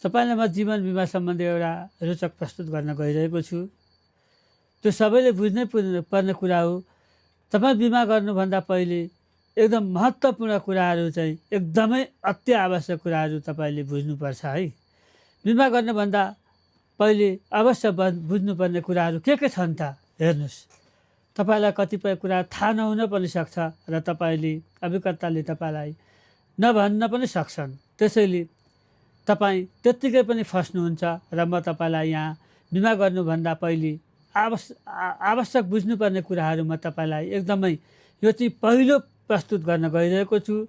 तपाईँलाई म जीवन बिमा सम्बन्धी एउटा रोचक प्रस्तुत गर्न गइरहेको छु। त्यो सबैले बुझ्नै पर्ने कुरा हो। तपाईँ बिमा गर्नुभन्दा पहिले एकदम महत्त्वपूर्ण कुराहरू चाहिँ एकदमै अति आवश्यक कुराहरू तपाईँले बुझ्नुपर्छ है। बिमा गर्नुभन्दा पहिले अवश्य बुझ्नुपर्ने कुराहरू के छन् त हेर्नुहोस्। तपाईँलाई कतिपय कुरा थाहा नहुन पनि सक्छ र तपाईँले अभिकर्ताले तपाईँलाई नभन्न पनि सक्छन्। त्यसैले तपाईँ त्यत्तिकै पनि फस्नुहुन्छ र म तपाईँलाई यहाँ बिमा गर्नुभन्दा पहिले आवश्यक बुझ्नुपर्ने कुराहरू म तपाईँलाई एकदमै यो चाहिँ पहिलो प्रस्तुत गर्न गइरहेको छु।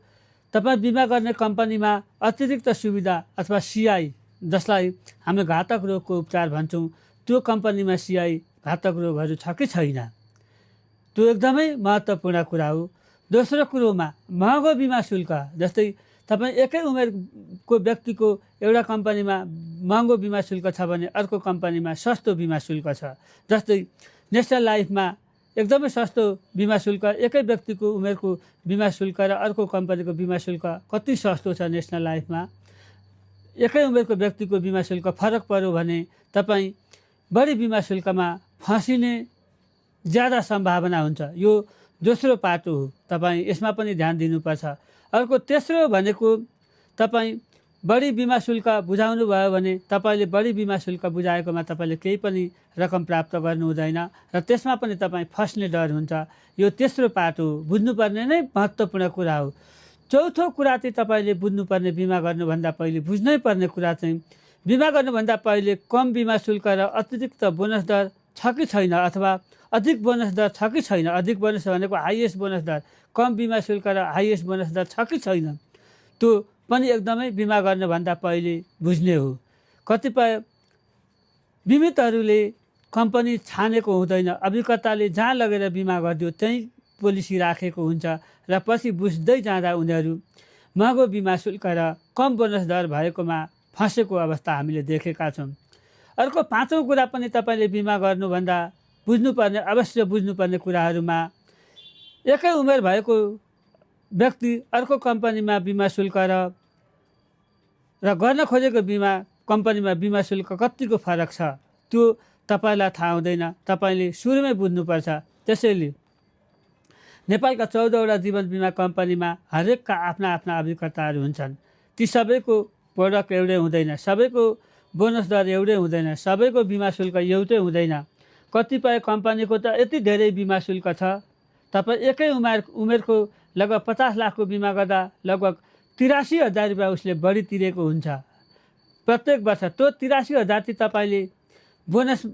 तपाईँ बिमा गर्ने कम्पनीमा अतिरिक्त सुविधा अथवा सिआई, जसलाई हामी घातक रोगको उपचार भन्छौँ, त्यो कम्पनीमा सिआई घातक रोगहरू छ कि छैन, त्यो एकदमै महत्त्वपूर्ण कुरा हो। दोस्रो कुरोमा महँगो बिमा शुल्क, जस्तै तपाईँ एकै उमेरको व्यक्तिको एउटा कम्पनीमा महँगो बिमा शुल्क छ भने अर्को कम्पनीमा सस्तो बिमा शुल्क छ। जस्तै नेसनल लाइफमा एकदमै सस्तो बिमा शुल्क, एकै व्यक्तिको उमेरको बिमा शुल्क र अर्को कम्पनीको बिमा शुल्क कति सस्तो छ नेसनल लाइफमा। एकै उमेरको व्यक्तिको बिमा शुल्क फरक पर्यो भने तपाईँ बढी बिमा शुल्कमा फँसिने ज्यादा सम्भावना हुन्छ। यो दोस्रो पाटो हो, तपाईँ यसमा पनि ध्यान दिनुपर्छ। अर्को तेस्रो भनेको तपाईँ बढी बिमा शुल्क बुझाउनु भयो भने तपाईँले बढी बिमा शुल्क बुझाएकोमा तपाईँले केही पनि रकम प्राप्त गर्नु हुँदैन र त्यसमा पनि तपाईँ फस्ने डर हुन्छ। यो तेस्रो पाटो हो, बुझ्नुपर्ने नै महत्त्वपूर्ण कुरा हो। चौथो कुरा चाहिँ तपाईँले बुझ्नुपर्ने बिमा गर्नुभन्दा पहिले बुझ्नै पर्ने कुरा चाहिँ बिमा गर्नुभन्दा पहिले कम बिमा शुल्क र अतिरिक्त बोनस दर छ कि छैन, अथवा अधिक बोनस दर छ कि छैन। अधिक बोनस भनेको हाइएस्ट बोनस दर, कम बिमा शुल्क र हाइएस्ट बोनस दर छ कि छैन, त्यो पनि एकदमै बिमा गर्नुभन्दा पहिले बुझ्ने हो। कतिपय बिमितहरूले कम्पनी छानेको हुँदैन, अभिकर्ताले जहाँ लगेर बिमा गरिदियो त्यहीँ पोलिसी राखेको हुन्छ र पछि बुझ्दै जाँदा उनीहरू महँगो बिमा शुल्क र कम बोनस दर भएकोमा फँसेको अवस्था हामीले देखेका छौँ। अर्को पाँचौँ कुरा पनि तपाईँले बिमा गर्नुभन्दा बुझ्नुपर्ने, अवश्य बुझ्नुपर्ने कुराहरूमा एकै उमेर भएको व्यक्ति अर्को कम्पनीमा बिमा शुल्क र गर्न खोजेको बिमा कम्पनीमा बिमा शुल्क कतिको फरक छ, त्यो तपाईँलाई थाहा हुँदैन, तपाईँले सुरुमै बुझ्नुपर्छ। त्यसैले नेपालका 14वटा जीवन बिमा कम्पनीमा हरेकका आफ्ना आफ्ना अभिकर्ताहरू हुन्छन्। ती सबैको प्रोडक्ट एउटै हुँदैन, सबैको बोनस दर एउटै हुँदैन, सबैको बिमा शुल्क एउटै हुँदैन। कतिपय कम्पनीको त यति धेरै बिमा शुल्क छ, तपाईँ एकै उमेरको लगभग 50 लाखको बिमा गर्दा लगभग 83,000 रुपियाँ उसले बढी तिरेको हुन्छ प्रत्येक वर्ष। त्यो 83,000 चाहिँ तपाईँले बोनस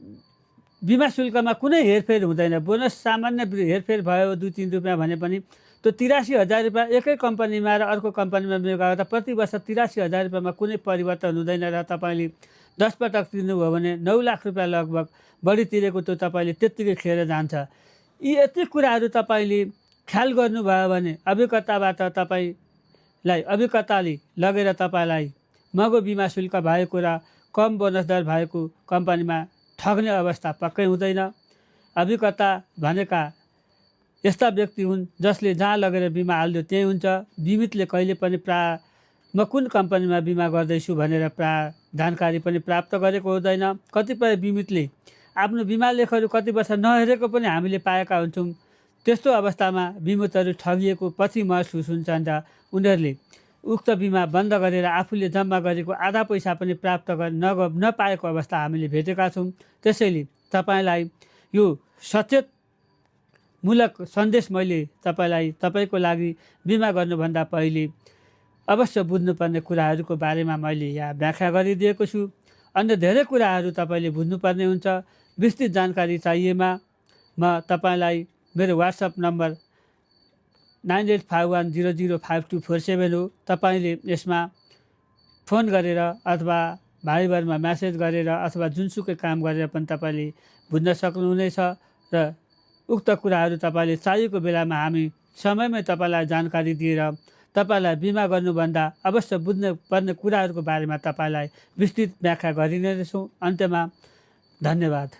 बिमा शुल्कमा कुनै हेरफेर हुँदैन। बोनस सामान्य हेरफेर भयो 2-3 रुपियाँ भने पनि त्यो 83,000 रुपियाँ एकै कम्पनीमा र अर्को कम्पनीमा बिमा गर्दा प्रति वर्ष 83,000 रुपियाँमा कुनै परिवर्तन हुँदैन र तपाईँले 10 पटक तिर्नुभयो भने 9 लाख रुपियाँ लगभग बढी तिरेको त्यो तपाईँले त्यत्तिकै खेर जान्छ। यी यति कुराहरू तपाईँले ख्याल गर्नुभयो भने अभिकर्ताले लगेर तपाईँलाई महँगो बिमा शुल्क भएको र कम बोनस दर भएको कम्पनीमा ठग्ने अवस्था पक्कै हुँदैन। अभिकर्ता भनेका यस्ता व्यक्ति हुन् जसले जहाँ लगेर बिमा हालिदियो त्यही हुन्छ। बिमितले कहिले पनि म कुन कम्पनीमा बिमा गर्दैछु भनेर जानकारी पनि प्राप्त गरेको हुँदैन। कतिपय बिमितले आफ्नो बिमा लेखहरू कति वर्ष नहेरेको पनि हामीले पाएका हुन्छौँ। त्यस्तो अवस्थामा बिमितहरू ठगिएको पछि महसुस हुन्छन् र उनीहरूले उक्त बिमा बन्द गरेर आफूले जम्मा गरेको आधा पैसा पनि प्राप्त नपाएको अवस्था हामीले भेटेका छौँ। त्यसैले तपाईँलाई यो सचेतमूलक सन्देश मैले तपाईँको लागि बिमा गर्नुभन्दा पहिले अवश्य बुझ्नुपर्ने कुराहरूको बारेमा मैले यहाँ व्याख्या गरिदिएको छु। अन्य धेरै कुराहरू तपाईँले बुझ्नुपर्ने हुन्छ। विस्तृत जानकारी चाहिएमा म तपाईँलाई मेरो वाट्सएप नम्बर 9851005247 हो। तपाईँले यसमा फोन गरेर अथवा भाइबरमा म्यासेज गरेर अथवा जुनसुकै काम गरेर पनि तपाईँले बुझ्न सक्नुहुनेछ र उक्त कुराहरू तपाईँले चाहिएको बेलामा हामी समयमै तपाईँलाई जानकारी दिएर तपाईँलाई बिमा गर्नुभन्दा अवश्य बुझ्नुपर्ने कुराहरूको बारेमा तपाईँलाई विस्तृत व्याख्या गरिनेछौँ। अन्त्यमा धन्यवाद।